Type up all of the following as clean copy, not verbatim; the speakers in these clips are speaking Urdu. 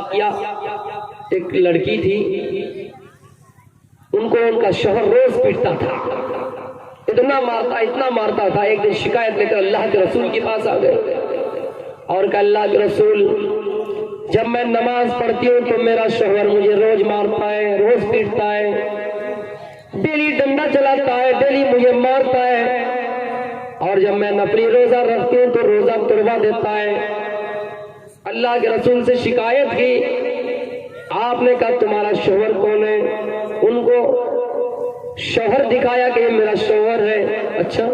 واقعہ، ایک لڑکی تھی، ان کو ان کا شوہر روز پیٹتا تھا، اتنا مارتا تھا۔ ایک دن شکایت لے کر اللہ کے رسول کے پاس آ گئے اور کہا اللہ کے رسول، جب میں نماز پڑھتی ہوں تو میرا شوہر مجھے روز مارتا ہے، روز پیٹتا ہے، ڈیلی ڈنڈا چلاتا ہے، ڈیلی مجھے مارتا ہے، اور جب میں نفلی روزہ رکھتی ہوں تو روزہ توڑوا دیتا ہے۔ اللہ کے رسول سے شکایت کی، آپ نے کہا تمہارا شوہر کون ہے؟ ان کو شوہر دکھایا کہ یہ میرا شوہر ہے۔ اچھا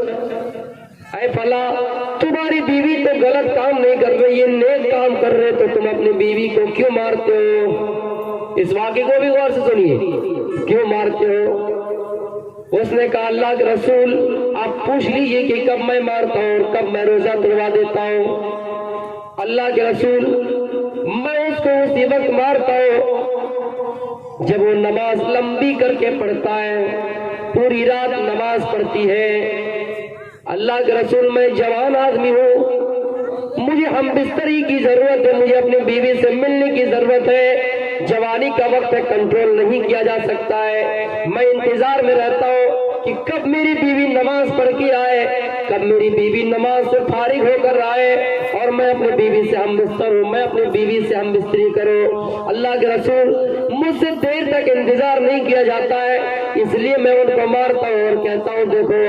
اے فلاں، تمہاری بیوی تو غلط کام نہیں کر رہی، یہ نیک کام کر رہے، تو تم اپنی بیوی کو کیوں مارتے ہو؟ اس واقعے کو بھی غور سے سنیے، کیوں مارتے ہو؟ اس نے کہا اللہ کے رسول آپ پوچھ لیجئے کہ کب میں مارتا ہوں اور کب میں روزہ توڑوا دیتا ہوں۔ اللہ کے رسول میں اس کو اسی وقت مارتا ہوں جب وہ نماز لمبی کر کے پڑھتا ہے، پوری رات نماز پڑھتی ہے۔ اللہ کے رسول میں جوان آدمی ہوں، مجھے ہم بستری کی ضرورت ہے، مجھے اپنی بیوی سے ملنے کی ضرورت ہے، جوانی کا وقت ہے، کنٹرول نہیں کیا جا سکتا ہے، میں انتظار میں رہتا ہوں کہ کب میری بیوی نماز پڑھ کے آئے، کب میری بیوی نماز سے فارغ ہو کر آئے اور میں اپنی بیوی سے ہم بستر ہوں، میں اپنی بیوی سے ہم بستری کروں۔ اللہ کے رسول مجھ سے دیر تک انتظار نہیں کیا جاتا ہے، اس لیے میں ان کو مارتا ہوں اور کہتا ہوں دیکھو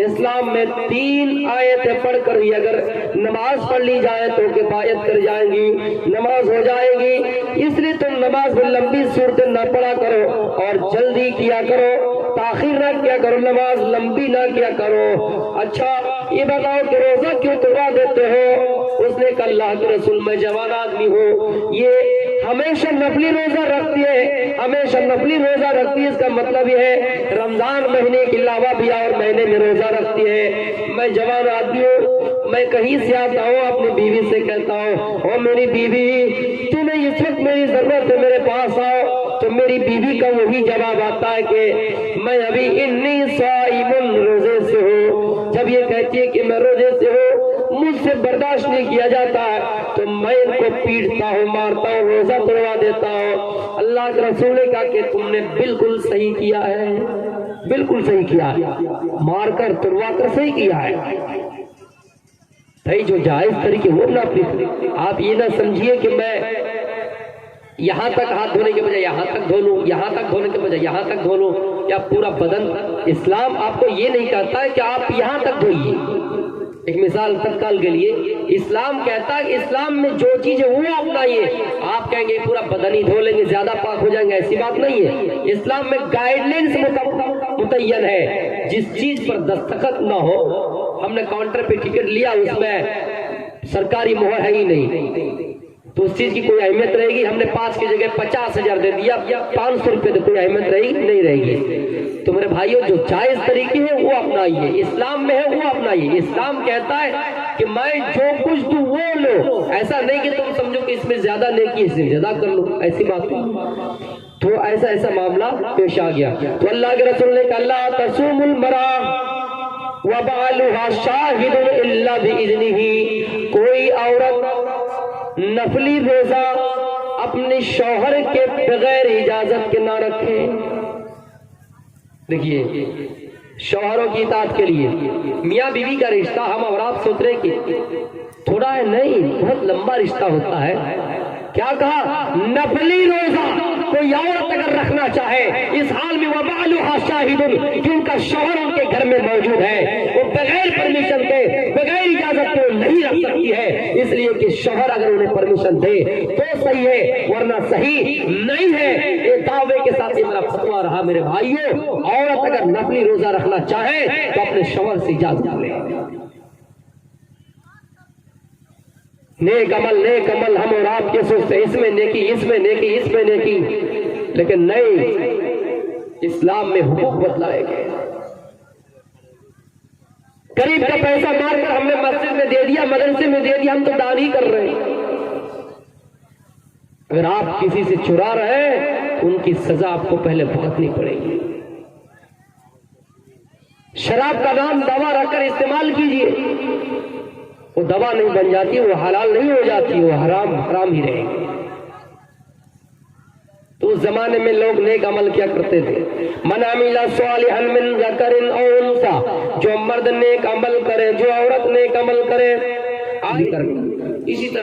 اسلام میں 3 آیتیں پڑھ کر ہی اگر نماز پڑھ لی جائے تو کفایت کر جائیں گی، نماز ہو جائے گی، اس لیے تم نماز میں لمبی صورتیں نہ پڑھا کرو اور جلدی کیا کرو، تاخیر نہ کیا کرو، نماز لمبی نہ کیا کرو۔ اچھا یہ بتاؤ کہ روزہ کیوں توڑوا دیتے ہو؟ اس نے کہا اللہ کے رسول میں جوان آدمی ہوں، یہ ہمیشہ نفلی روزہ رکھتی ہے، ہمیشہ نفلی روزہ رکھتی ہے، اس کا مطلب یہ ہے رمضان مہینے کے علاوہ بھی اور مہینے میں روزہ رکھتی ہے۔ میں جوان آدمی ہوں، میں کہیں سے آتا ہوں اپنی بیوی سے کہتا ہوں او میری بیوی تمہیں اس وقت میری ضرورت ہے، میرے پاس آؤ، تو میری بیوی کا وہی جواب آتا ہے کہ میں ابھی انی صائم، روزے سے ہوں۔ جب یہ کہتی ہے کہ میں روزے سے ہوں، مجھ سے برداشت نہیں کیا جاتا ہے تو میں ان کو پیٹتا ہوں، مارتا ہوں، روزہ توڑوا دیتا ہوں۔ اللہ کے رسول نے کہا کہ تم نے بالکل صحیح کیا ہے، بالکل صحیح کیا ہے، مار کر توڑوا کر صحیح کیا ہے بھائی، جو جائز طریقے وہ نہ اپنی۔ آپ یہ نہ سمجھیے کہ میں یہاں تک ہاتھ دھونے کے بجائے یہاں تک دھو لوں، یہاں تک دھونے کے بجائے یہاں تک دھو لوں، یا پورا بدن۔ اسلام آپ کو یہ نہیں کہتا ہے کہ آپ یہاں تک دھوئیے۔ ایک مثال تتکال کے لیے، اسلام کہتا ہے کہ اسلام میں جو چیز ہے وہ اپنائیے۔ آپ کہیں گے پورا بدن ہی دھو لیں گے زیادہ پاک ہو جائیں گے، ایسی بات نہیں ہے۔ اسلام میں گائیڈ لائنس متعین ہے، جس چیز پر دستخط نہ ہو، ہم نے کاؤنٹر پہ ٹکٹ لیا اس میں سرکاری مہر ہے ہی نہیں تو اس چیز کی کوئی اہمیت رہے گی؟ ہم نے 5 کی جگہ 50,000 دے دیا، 500 روپے تو کوئی اہمیت رہے گی نہیں رہے گی۔ تو میرے بھائیوں جو جائز طریقے ہیں وہ اپنائیے، اسلام میں ہے وہ اپنائیے۔ اسلام کہتا ہے کہ میں جو کچھ دوں وہ لو، ایسا نہیں کہ تم سمجھو کہ اس میں زیادہ نیکی ہے اس میں زیادہ کر لو، ایسی بات نہیں۔ تو ایسا معاملہ پیش آ گیا تو اللہ کے رسول نے کہا لا تصوم المرأة وبالها شاہد الا باذنہ، کوئی عورت نفلی روزہ اپنے شوہر کے بغیر اجازت کے نہ رکھے۔ دیکھیے شوہروں کی اطاعت کے لیے میاں بیوی کا رشتہ ہم اور آپ سوچ رہے کہ تھوڑا ہے، نہیں، بہت لمبا رشتہ ہوتا ہے۔ کیا کہا؟ نفلی روزہ کوئی عورت اگر رکھنا چاہے اس حال میں وبالها شاہد، کہ ان کا شوہر ان کے گھر میں موجود ہے، وہ بغیر پرمیشن کے بغیر اجازت کے نہیں رکھ سکتی ہے، اس لیے کہ شوہر اگر انہیں پرمیشن دے تو صحیح ہے ورنہ صحیح نہیں ہے۔ یہ دعوے کے ساتھ میرا فتویٰ رہا میرے بھائیوں، عورت اگر نفلی روزہ رکھنا چاہے تو اپنے شوہر سے اجازت لے۔ نیک عمل ہم اور آپ کے سوچتے اس میں نیکی، اس میں نیکی، اس میں نیکی، لیکن نہیں، اسلام میں حقوق بتلائے گئے۔ قریب کا پیسہ مار کر ہم نے مسجد میں دے دیا، مدرسے میں دے دیا، ہم تو دان ہی کر رہے ہیں۔ اگر آپ کسی سے چرا رہے ہیں ان کی سزا آپ کو پہلے بھگتنی پڑے گی۔ شراب کا نام دوا رکھ کر استعمال کیجئے، وہ دوا نہیں بن جاتی، وہ حلال نہیں ہو جاتی، وہ حرام ہی رہے گی۔ اس زمانے میں لوگ نیک عمل کیا کرتے تھے. من عمل صالحا من ذکر او انثى, جو مرد نیک عمل کرے, جو عورت نیک عمل کرے. اسی طرح